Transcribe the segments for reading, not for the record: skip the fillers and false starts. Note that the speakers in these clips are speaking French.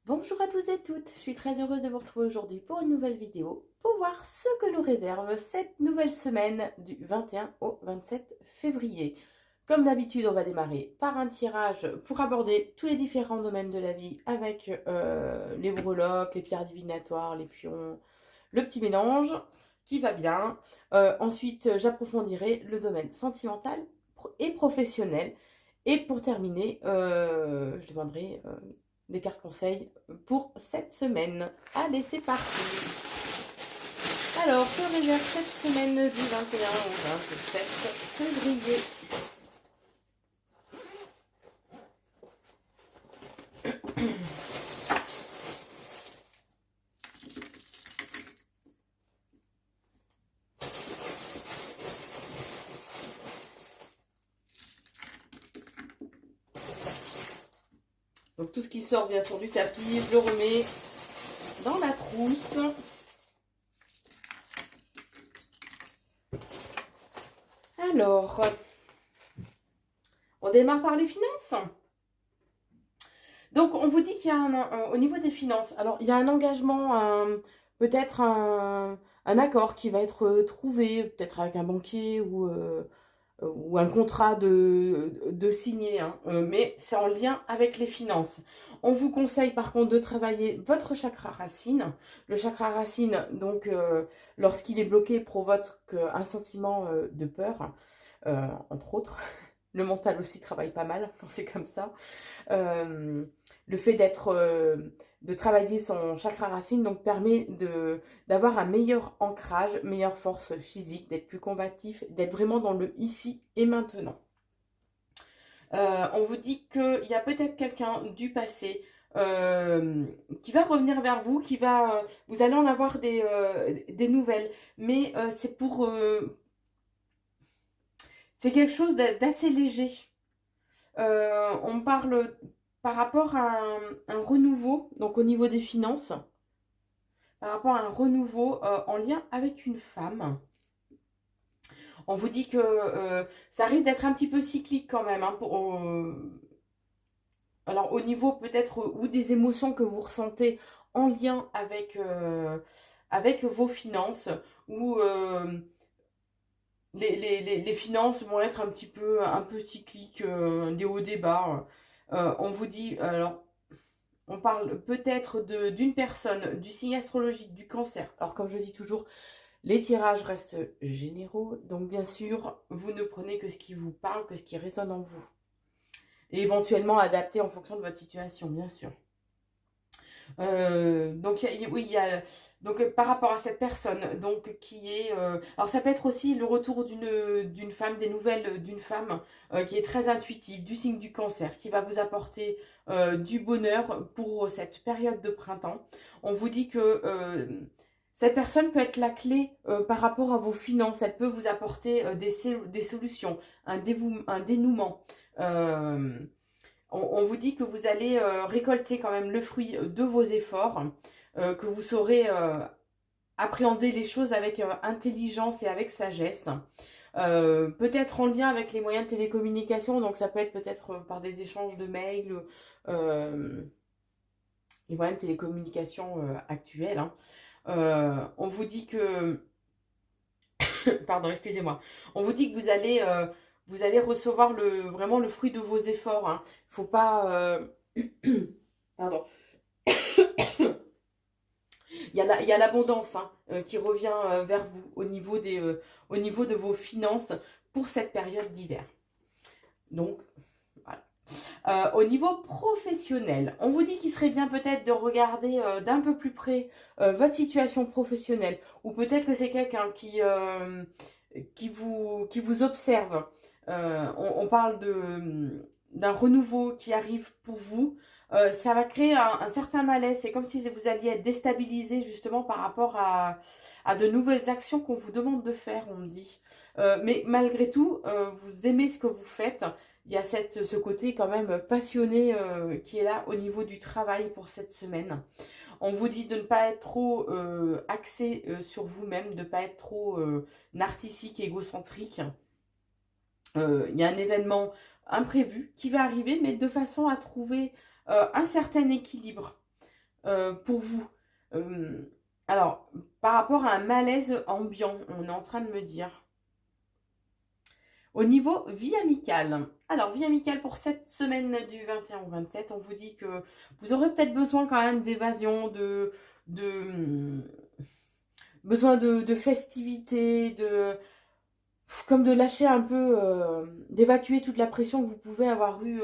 Bonjour à tous et toutes, je suis très heureuse de vous retrouver aujourd'hui pour une nouvelle vidéo pour voir ce que nous réserve cette nouvelle semaine du 21 au 27 février. Comme d'habitude, on va démarrer par un tirage pour aborder tous les différents domaines de la vie avec les breloques, les pierres divinatoires, les pions, le petit mélange qui va bien. Ensuite, j'approfondirai le domaine sentimental et professionnel. Et pour terminer, je demanderai des cartes conseils pour cette semaine. Allez, c'est parti. Alors, que réserve cette semaine du 21 au 27 février? Donc tout ce qui sort bien sûr du tapis, je le remets dans la trousse. Alors, on démarre par les finances. Donc, on vous dit qu'il y a au niveau des finances, alors il y a un engagement, peut-être un accord qui va être trouvé, peut-être avec un banquier ou un contrat de signer, hein, mais c'est en lien avec les finances. On vous conseille par contre de travailler votre chakra racine. Le chakra racine, donc, lorsqu'il est bloqué, provoque un sentiment de peur, entre autres. Le mental aussi travaille pas mal quand c'est comme ça. Euh, le fait de travailler son chakra racine donc permet d'avoir un meilleur ancrage, meilleure force physique, d'être plus combatif, d'être vraiment dans le ici et maintenant. On vous dit qu'il y a peut-être quelqu'un du passé qui va revenir vers vous, vous allez en avoir des nouvelles, mais c'est quelque chose d'assez léger. On parle par rapport à un renouveau, donc au niveau des finances, par rapport à un renouveau en lien avec une femme. On vous dit que ça risque d'être un petit peu cyclique quand même. Hein, alors au niveau peut-être ou des émotions que vous ressentez en lien avec vos finances, ou les finances vont être un peu cycliques, des hauts des bas. On vous dit, alors on parle peut-être d'une personne du signe astrologique du cancer. Alors comme je dis toujours, les tirages restent généraux, donc bien sûr, vous ne prenez que ce qui vous parle, que ce qui résonne en vous. Et éventuellement adapté en fonction de votre situation, bien sûr. Donc, oui, donc par rapport à cette personne, donc qui est, alors ça peut être aussi le retour d'une femme, des nouvelles d'une femme qui est très intuitive, du signe du cancer, qui va vous apporter du bonheur pour cette période de printemps. On vous dit que cette personne peut être la clé par rapport à vos finances. Elle peut vous apporter des solutions, un dénouement. Euh, on vous dit que vous allez récolter quand même le fruit de vos efforts, que vous saurez appréhender les choses avec intelligence et avec sagesse. Peut-être en lien avec les moyens de télécommunication, donc ça peut être peut-être par des échanges de mails, euh, les moyens de télécommunication actuels. Hein. On vous dit que pardon, excusez-moi. On vous dit que vous allez recevoir vraiment le fruit de vos efforts. Hein. Faut pas. Pardon. Il y a l'abondance hein, qui revient vers vous au niveau de vos finances pour cette période d'hiver. Donc, voilà. Au niveau professionnel, on vous dit qu'il serait bien peut-être de regarder d'un peu plus près votre situation professionnelle, ou peut-être que c'est quelqu'un qui vous observe. On parle d'un renouveau qui arrive pour vous. Ça va créer un certain malaise. C'est comme si vous alliez être déstabilisé justement par rapport à de nouvelles actions qu'on vous demande de faire, on me dit. Mais malgré tout, vous aimez ce que vous faites. Il y a ce côté quand même passionné qui est là au niveau du travail pour cette semaine. On vous dit de ne pas être trop axé sur vous-même, de ne pas être trop narcissique, égocentrique. Il y a un événement imprévu qui va arriver, mais de façon à trouver un certain équilibre. pour vous. Alors, par rapport à un malaise ambiant, on est en train de me dire. Au niveau vie amicale, alors vie amicale pour cette semaine du 21 au 27, on vous dit que vous aurez peut-être besoin quand même d'évasion, de besoin de festivités, comme de lâcher un peu, d'évacuer toute la pression que vous pouvez avoir eue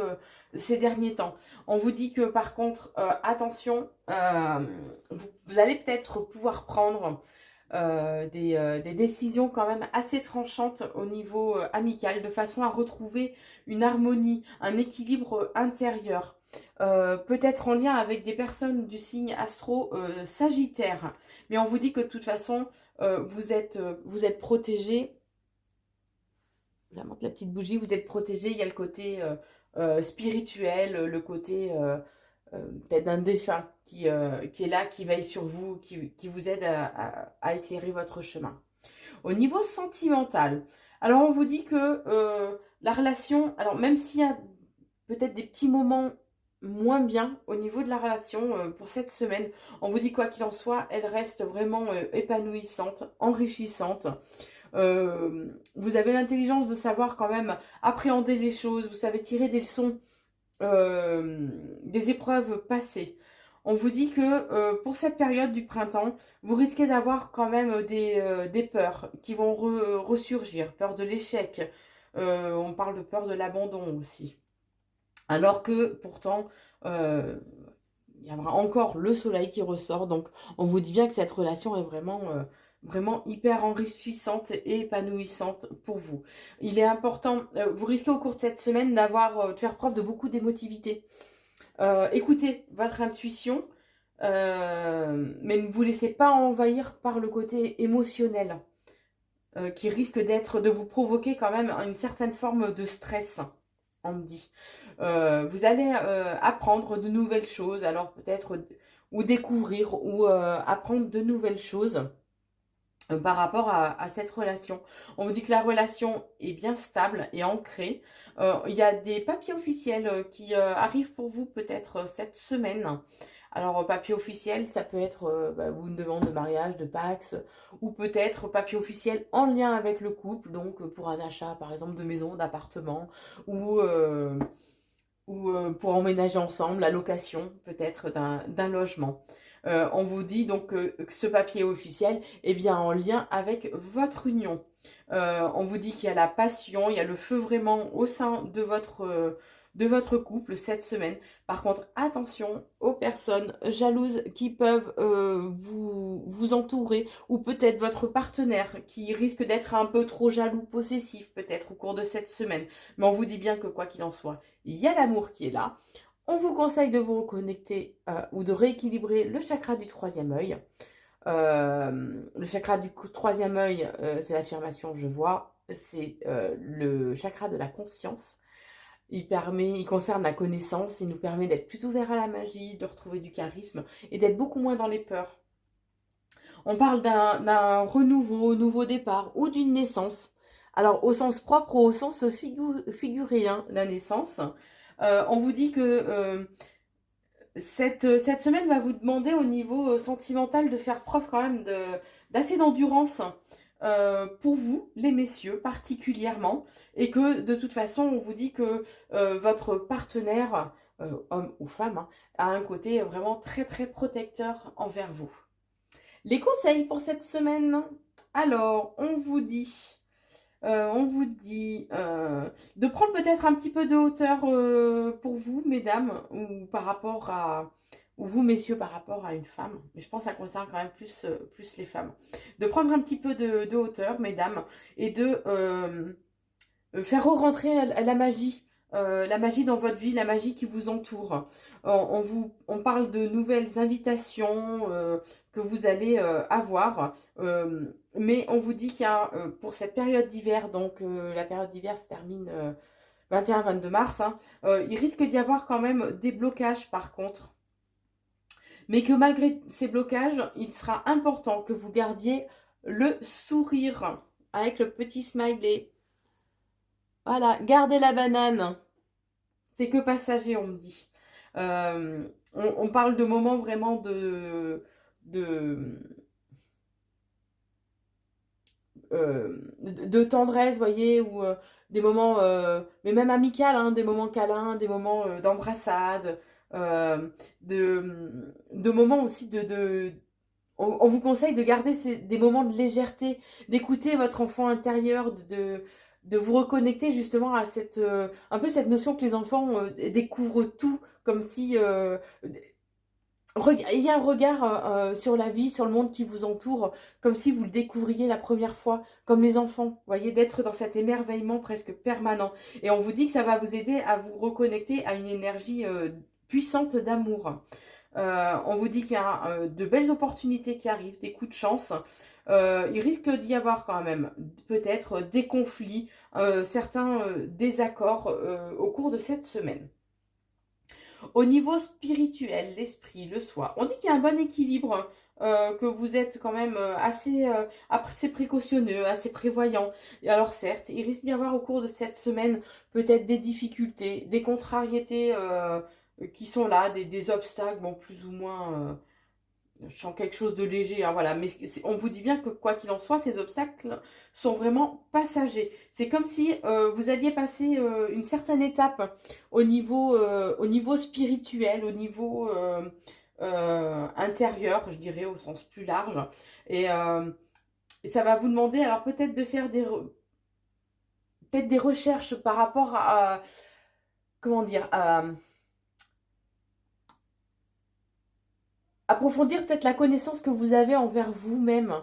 ces derniers temps. On vous dit que par contre, attention, vous allez peut-être pouvoir prendre des décisions quand même assez tranchantes au niveau amical, de façon à retrouver une harmonie, un équilibre intérieur. Peut-être en lien avec des personnes du signe astro Sagittaire. Mais on vous dit que de toute façon, vous êtes protégé. Je montre la petite bougie, vous êtes protégé. Il y a le côté spirituel, le côté peut-être d'un défunt qui est là, qui veille sur vous, qui vous aide à éclairer votre chemin. Au niveau sentimental, alors on vous dit que la relation, alors même s'il y a peut-être des petits moments moins bien au niveau de la relation pour cette semaine, on vous dit quoi qu'il en soit, elle reste vraiment épanouissante, enrichissante. Vous avez l'intelligence de savoir quand même appréhender les choses, vous savez tirer des leçons des épreuves passées. On vous dit que pour cette période du printemps, vous risquez d'avoir quand même des peurs qui vont ressurgir, peur de l'échec. On parle de peur de l'abandon aussi. Alors que pourtant, il y aura encore le soleil qui ressort. Donc on vous dit bien que cette relation est vraiment hyper enrichissante et épanouissante pour vous. Il est important, vous risquez au cours de cette semaine de faire preuve de beaucoup d'émotivité. Écoutez votre intuition, mais ne vous laissez pas envahir par le côté émotionnel qui risque de vous provoquer quand même une certaine forme de stress, on me dit. Vous allez apprendre de nouvelles choses, alors peut-être, ou découvrir, ou apprendre de nouvelles choses par rapport à cette relation. On vous dit que la relation est bien stable et ancrée. Il y a des papiers officiels qui arrivent pour vous peut-être cette semaine. Alors, papier officiel, ça peut être une demande de mariage, de Pax, ou peut-être papier officiel en lien avec le couple, donc pour un achat, par exemple, de maison, d'appartement, ou pour emménager ensemble, la location, peut-être, d'un logement. On vous dit donc que ce papier officiel est bien en lien avec votre union. On vous dit qu'il y a la passion, il y a le feu vraiment au sein de votre couple cette semaine. Par contre, attention aux personnes jalouses qui peuvent vous entourer, ou peut-être votre partenaire qui risque d'être un peu trop jaloux, possessif peut-être au cours de cette semaine. Mais on vous dit bien que quoi qu'il en soit, il y a l'amour qui est là. On vous conseille de vous reconnecter ou de rééquilibrer le chakra du troisième œil. Le chakra du troisième œil, c'est l'affirmation je vois, c'est le chakra de la conscience. Il concerne la connaissance, il nous permet d'être plus ouverts à la magie, de retrouver du charisme et d'être beaucoup moins dans les peurs. On parle d'un renouveau, nouveau départ ou d'une naissance. Alors au sens propre ou au sens figuré, hein, la naissance. On vous dit que cette semaine va vous demander au niveau sentimental de faire preuve quand même d'assez d'endurance pour vous, les messieurs, particulièrement. Et que de toute façon, on vous dit que votre partenaire, homme ou femme, hein, a un côté vraiment très très protecteur envers vous. Les conseils pour cette semaine. Alors, on vous dit de prendre peut-être un petit peu de hauteur pour vous, mesdames, ou vous, messieurs, par rapport à une femme. Mais je pense que ça concerne quand même plus les femmes. De prendre un petit peu de hauteur, mesdames, et de faire re-rentrer la magie dans votre vie, la magie qui vous entoure. On parle de nouvelles invitations que vous allez avoir. Mais on vous dit qu'il y a, pour cette période d'hiver, donc la période d'hiver se termine 21-22 mars, hein, il risque d'y avoir quand même des blocages par contre. Mais que malgré ces blocages, il sera important que vous gardiez le sourire avec le petit smiley. Voilà, gardez la banane. C'est que passager, on me dit. on parle de moments vraiment de, de tendresse, vous voyez, ou des moments, mais même amicales, hein, des moments câlins, des moments d'embrassade, euh, de moments aussi on vous conseille de garder des moments de légèreté, d'écouter votre enfant intérieur, de vous reconnecter justement à un peu cette notion que les enfants découvrent tout, comme si il y a un regard sur la vie, sur le monde qui vous entoure, comme si vous le découvriez la première fois, comme les enfants, vous voyez, d'être dans cet émerveillement presque permanent. Et on vous dit que ça va vous aider à vous reconnecter à une énergie puissante d'amour. On vous dit qu'il y a de belles opportunités qui arrivent, des coups de chance. Il risque d'y avoir quand même peut-être des conflits, certains désaccords au cours de cette semaine. Au niveau spirituel, l'esprit, le soi, on dit qu'il y a un bon équilibre, que vous êtes quand même assez précautionneux, assez prévoyant. Et alors certes, il risque d'y avoir au cours de cette semaine peut-être des difficultés, des contrariétés qui sont là, des obstacles, bon, plus ou moins je sens quelque chose de léger, hein, voilà. Mais on vous dit bien que quoi qu'il en soit, ces obstacles sont vraiment passagers. C'est comme si vous alliez passer une certaine étape au niveau spirituel, au niveau intérieur, je dirais, au sens plus large. Et, euh, et ça va vous demander, alors peut-être de faire peut-être des recherches par rapport comment dire, approfondir peut-être la connaissance que vous avez envers vous-même.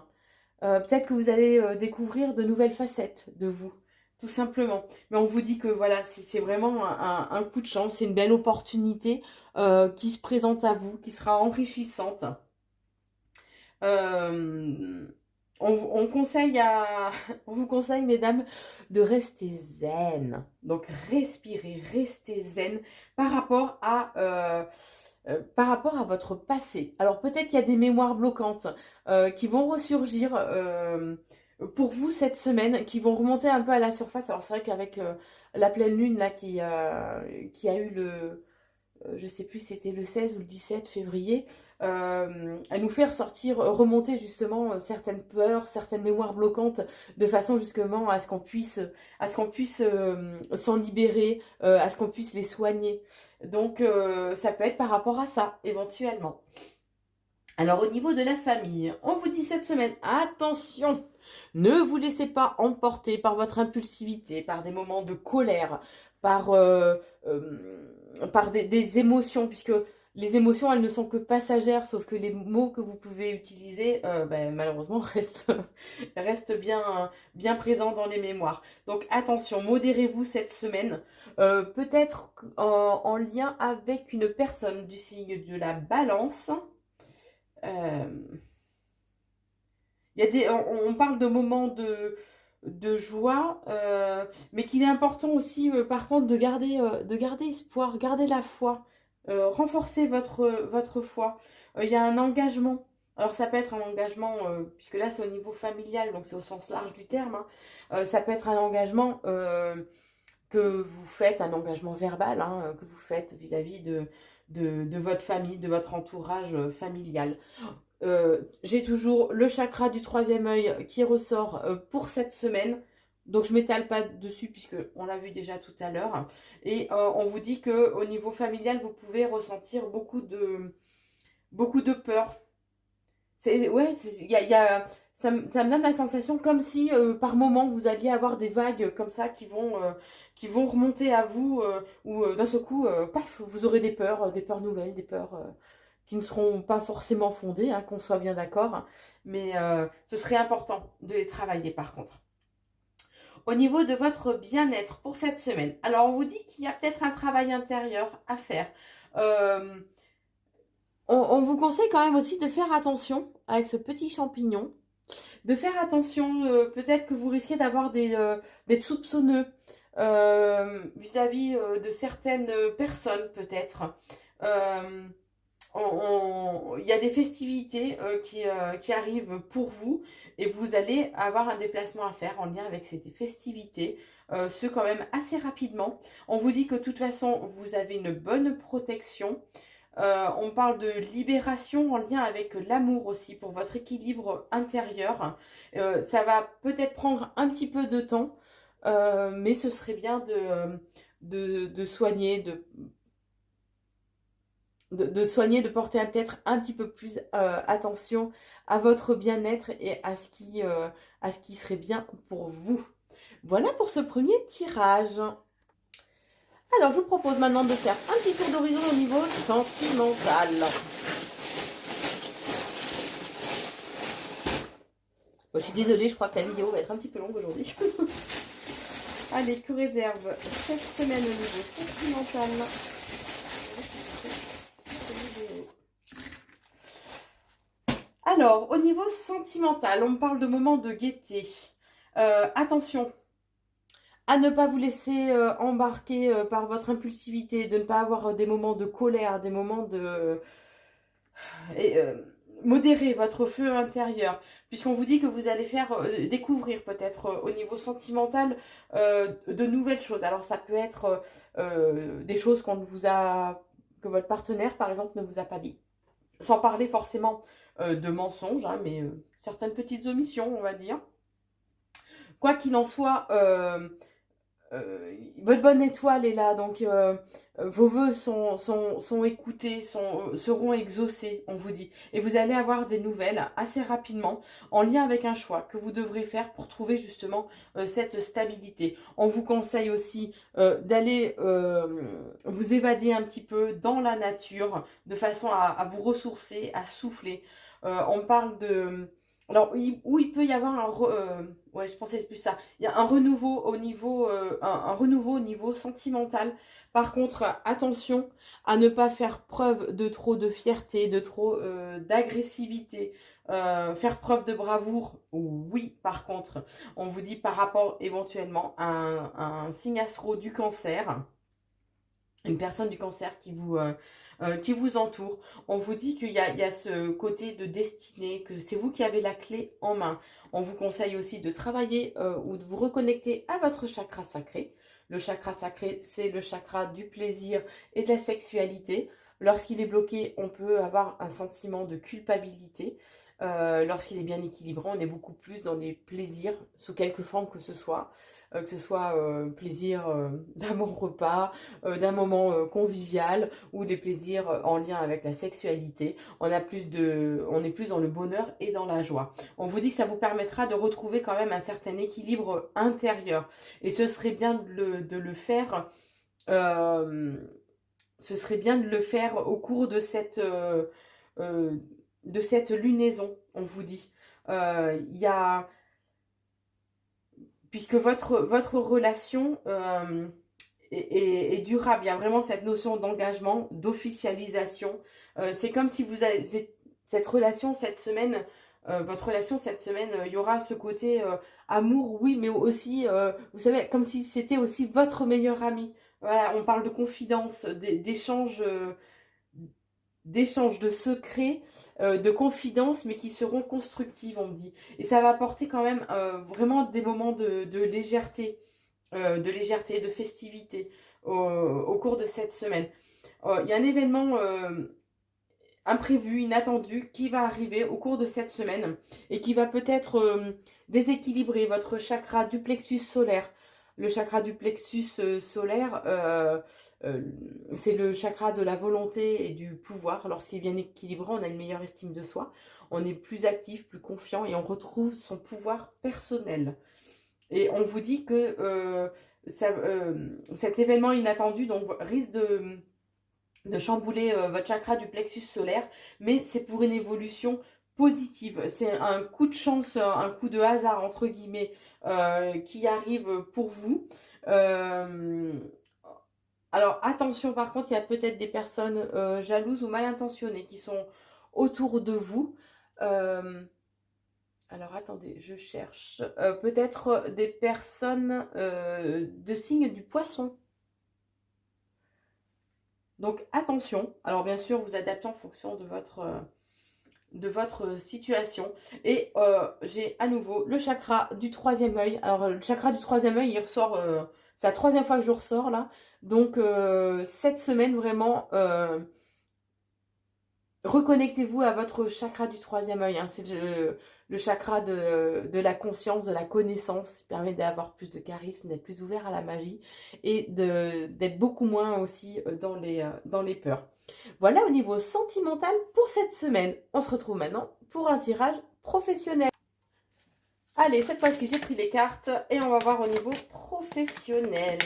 Peut-être que vous allez découvrir de nouvelles facettes de vous, tout simplement. Mais on vous dit que voilà, c'est vraiment un coup de chance, c'est une belle opportunité qui se présente à vous, qui sera enrichissante. Euh, on conseille on vous conseille, mesdames, de rester zen. Donc, respirez, restez zen par rapport par rapport à votre passé. Alors peut-être qu'il y a des mémoires bloquantes qui vont ressurgir pour vous cette semaine, qui vont remonter un peu à la surface. Alors c'est vrai qu'avec la pleine lune là qui a eu je sais plus si c'était le 16 ou le 17 février, elle nous fait ressortir, remonter justement certaines peurs, certaines mémoires bloquantes, de façon justement à ce qu'on puisse s'en libérer, à ce qu'on puisse les soigner. Donc ça peut être par rapport à ça, éventuellement. Alors au niveau de la famille, on vous dit cette semaine, attention, ne vous laissez pas emporter par votre impulsivité, par des moments de colère, par, par des émotions, puisque les émotions, elles ne sont que passagères, sauf que les mots que vous pouvez utiliser, ben, malheureusement, restent bien présents dans les mémoires. Donc attention, modérez-vous cette semaine, peut-être en lien avec une personne du signe de la balance. Euh, il y a on parle de moments de joie, mais qu'il est important aussi, par contre, de garder espoir, garder la foi, renforcer votre foi. Il y a un engagement. Alors ça peut être un engagement, puisque là c'est au niveau familial, donc c'est au sens large du terme, hein. Ça peut être un engagement que vous faites, un engagement verbal, hein, que vous faites vis-à-vis de votre famille, de votre entourage familial. J'ai toujours le chakra du troisième œil qui ressort pour cette semaine. Donc je ne m'étale pas dessus puisque on l'a vu déjà tout à l'heure. Et on vous dit que au niveau familial, vous pouvez ressentir beaucoup de peur. Ouais, ça me donne la sensation comme si par moment vous alliez avoir des vagues comme ça qui vont remonter à vous ou d'un seul coup, paf, vous aurez des peurs nouvelles, des peurs qui ne seront pas forcément fondées, hein, qu'on soit bien d'accord, mais ce serait important de les travailler par contre. Au niveau de votre bien-être pour cette semaine, alors on vous dit qu'il y a peut-être un travail intérieur à faire. Euh, on vous conseille quand même aussi de faire attention avec ce petit champignon, de faire attention, peut-être que vous risquez d'avoir d'être soupçonneux vis-à-vis de certaines personnes peut-être. Euh, il y a des festivités qui arrivent pour vous et vous allez avoir un déplacement à faire en lien avec ces festivités, ce quand même assez rapidement. On vous dit que de toute façon, vous avez une bonne protection. On parle de libération en lien avec l'amour aussi, pour votre équilibre intérieur. Ça va peut-être prendre un petit peu de temps, mais ce serait bien de soigner, de soigner, de porter peut-être un petit peu plus attention à votre bien-être et à ce qui serait bien pour vous. Voilà pour ce premier tirage. Alors, je vous propose maintenant de faire un petit tour d'horizon au niveau sentimental. Bon, je suis désolée, je crois que la vidéo va être un petit peu longue aujourd'hui. Allez, que réserve cette semaine au niveau sentimental? Alors, au niveau sentimental, on parle de moments de gaieté. Attention à ne pas vous laisser embarquer par votre impulsivité, de ne pas avoir des moments de colère, des moments de... Et, modérer votre feu intérieur, puisqu'on vous dit que vous allez faire découvrir peut-être au niveau sentimental de nouvelles choses. Alors ça peut être des choses qu'on ne vous a... que votre partenaire par exemple ne vous a pas dit. Sans parler forcément de mensonges, hein, mais certaines petites omissions, on va dire. Quoi qu'il en soit, votre bonne étoile est là, donc vos vœux sont écoutés, seront exaucés, on vous dit. Et vous allez avoir des nouvelles assez rapidement en lien avec un choix que vous devrez faire pour trouver justement cette stabilité. On vous conseille aussi d'aller vous évader un petit peu dans la nature de façon à vous ressourcer, à souffler. On parle de... Alors, où il peut y avoir un... ouais, je pensais que c'est plus ça. Il y a un renouveau au niveau, un renouveau au niveau sentimental. Par contre, attention à ne pas faire preuve de trop de fierté, de trop d'agressivité. Faire preuve de bravoure, oui, par contre. On vous dit par rapport éventuellement à un signe astro du cancer, une personne du cancer qui vous entoure. On vous dit qu'il y a ce côté de destinée, que c'est vous qui avez la clé en main. On vous conseille aussi de travailler ou de vous reconnecter à votre chakra sacré. Le chakra sacré, c'est le chakra du plaisir et de la sexualité. Lorsqu'il est bloqué, on peut avoir un sentiment de culpabilité. Lorsqu'il est bien équilibré, on est beaucoup plus dans des plaisirs, sous quelque forme que ce soit plaisir d'un bon repas, d'un moment convivial ou des plaisirs en lien avec la sexualité. On est plus dans le bonheur et dans la joie. On vous dit que ça vous permettra de retrouver quand même un certain équilibre intérieur. Et ce serait bien de le faire... ce serait bien de le faire au cours de cette lunaison, on vous dit. Il y a... Puisque votre relation est durable, il y a vraiment cette notion d'engagement, d'officialisation. C'est comme si vous avez cette relation cette semaine, votre relation cette semaine, il y aura ce côté amour, oui, mais aussi, vous savez, comme si c'était aussi votre meilleur ami. Voilà, on parle de confidence, d'échanges de secrets, de confidences, mais qui seront constructives, on me dit. Et ça va apporter quand même vraiment des moments de légèreté, de festivité au cours de cette semaine. Il y a un événement imprévu, inattendu, qui va arriver au cours de cette semaine et qui va peut-être déséquilibrer votre chakra du plexus solaire. Le chakra du plexus solaire, c'est le chakra de la volonté et du pouvoir. Lorsqu'il est bien équilibré, on a une meilleure estime de soi, on est plus actif, plus confiant et on retrouve son pouvoir personnel. Et on vous dit que cet événement inattendu donc, risque de chambouler votre chakra du plexus solaire, mais c'est pour une évolution positive. C'est un coup de chance, un coup de hasard, entre guillemets, qui arrive pour vous. Alors attention, par contre, il y a peut-être des personnes jalouses ou mal intentionnées qui sont autour de vous. Alors attendez, je cherche. Peut-être des personnes de signe du poisson. Donc attention, alors bien sûr vous adaptez en fonction de votre situation. Et j'ai à nouveau le chakra du troisième œil. Alors le chakra du troisième œil, il ressort, c'est la troisième fois que je le ressors là. Donc cette semaine vraiment, reconnectez-vous à votre chakra du troisième œil. Hein. C'est le chakra de la conscience, de la connaissance. Il permet d'avoir plus de charisme, d'être plus ouvert à la magie et d'être beaucoup moins aussi dans les peurs. Voilà au niveau sentimental pour cette semaine. On se retrouve maintenant pour un tirage professionnel. Allez, cette fois-ci, j'ai pris les cartes et on va voir au niveau professionnel.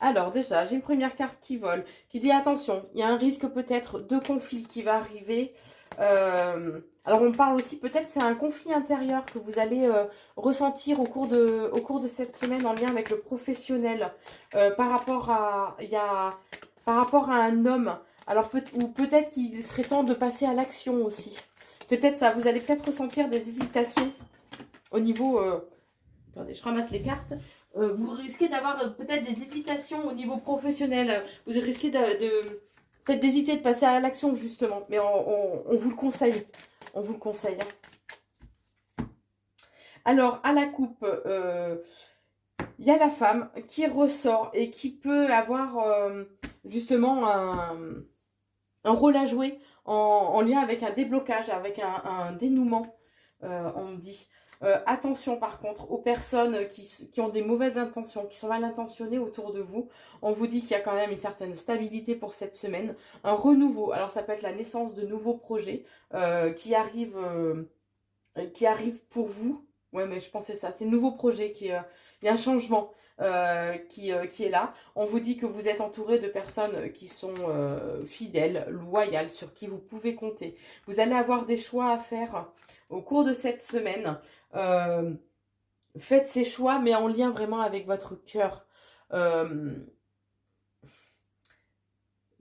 Alors déjà, j'ai une première carte qui vole, qui dit attention, il y a un risque peut-être de conflit qui va arriver. Alors on parle aussi, peut-être c'est un conflit intérieur que vous allez ressentir au cours de cette semaine en lien avec le professionnel. Par rapport à un homme. Alors ou peut-être qu'il serait temps de passer à l'action aussi. C'est peut-être ça, vous allez peut-être ressentir des hésitations au niveau... attendez, je ramasse les cartes. Vous risquez d'avoir peut-être des hésitations au niveau professionnel. Vous risquez peut-être d'hésiter de passer à l'action justement. Mais on vous le conseille. On vous le conseille. Hein. Alors, à la coupe, il y a la femme qui ressort et qui peut avoir justement un rôle à jouer en lien avec un déblocage, avec un dénouement, on me dit. Attention par contre aux personnes qui ont des mauvaises intentions, qui sont mal intentionnées autour de vous. On vous dit qu'il y a quand même une certaine stabilité pour cette semaine, un renouveau. Alors ça peut être la naissance de nouveaux projets qui arrivent pour vous. Ouais, mais je pensais ça, c'est le nouveau projet il y a un changement qui est là. On vous dit que vous êtes entouré de personnes qui sont fidèles, loyales, sur qui vous pouvez compter. Vous allez avoir des choix à faire au cours de cette semaine. Faites ces choix, mais en lien vraiment avec votre cœur.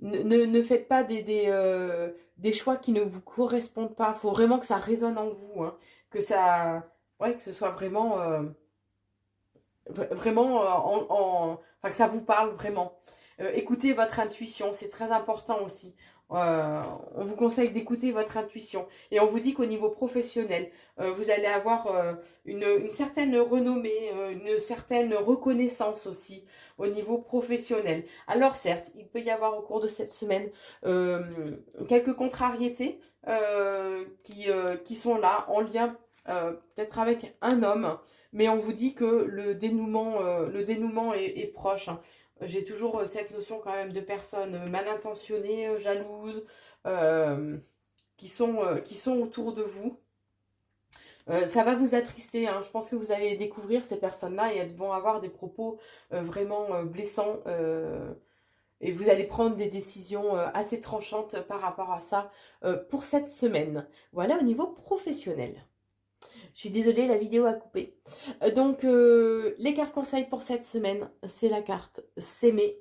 Ne faites pas des choix qui ne vous correspondent pas. Il faut vraiment que ça résonne en vous. Hein. Que ce soit vraiment... enfin, que ça vous parle vraiment. Écoutez votre intuition, c'est très important aussi. On vous conseille d'écouter votre intuition. Et on vous dit qu'au niveau professionnel, vous allez avoir une certaine renommée, une certaine reconnaissance aussi au niveau professionnel. Alors certes, il peut y avoir au cours de cette semaine quelques contrariétés qui sont là en lien peut-être avec un homme. Mais on vous dit que le dénouement est proche. Hein. J'ai toujours cette notion quand même de personnes mal intentionnées, jalouses, qui sont autour de vous. Ça va vous attrister. Hein. Je pense que vous allez découvrir ces personnes-là et elles vont avoir des propos vraiment blessants. Et vous allez prendre des décisions assez tranchantes par rapport à ça pour cette semaine. Voilà au niveau professionnel. Je suis désolée, la vidéo a coupé. Donc, les cartes conseils pour cette semaine, c'est la carte s'aimer.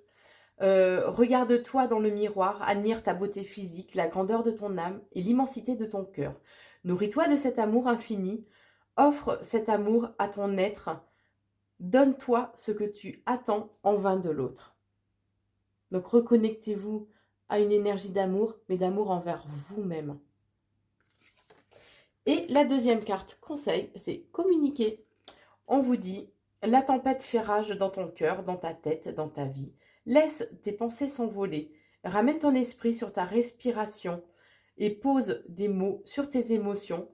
Regarde-toi dans le miroir, admire ta beauté physique, la grandeur de ton âme et l'immensité de ton cœur. Nourris-toi de cet amour infini. Offre cet amour à ton être. Donne-toi ce que tu attends en vain de l'autre. Donc, reconnectez-vous à une énergie d'amour, mais d'amour envers vous-même. Et la deuxième carte conseil, c'est communiquer. On vous dit, la tempête fait rage dans ton cœur, dans ta tête, dans ta vie. Laisse tes pensées s'envoler. Ramène ton esprit sur ta respiration et pose des mots sur tes émotions,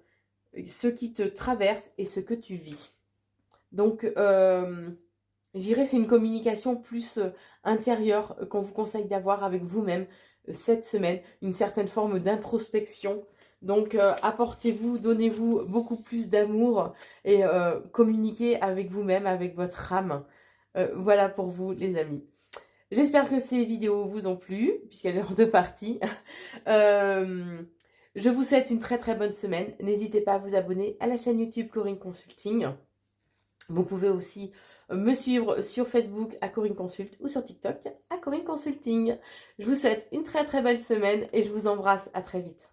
ce qui te traverse et ce que tu vis. Donc, je dirais c'est une communication plus intérieure qu'on vous conseille d'avoir avec vous-même cette semaine. Une certaine forme d'introspection. Donc, apportez-vous, donnez-vous beaucoup plus d'amour et communiquez avec vous-même, avec votre âme. Voilà pour vous, les amis. J'espère que ces vidéos vous ont plu, puisqu'elles sont en deux parties. Je vous souhaite une très très bonne semaine. N'hésitez pas à vous abonner à la chaîne YouTube Corinne Consulting. Vous pouvez aussi me suivre sur Facebook à Corinne Consult ou sur TikTok à Corinne Consulting. Je vous souhaite une très très belle semaine et je vous embrasse. À très vite.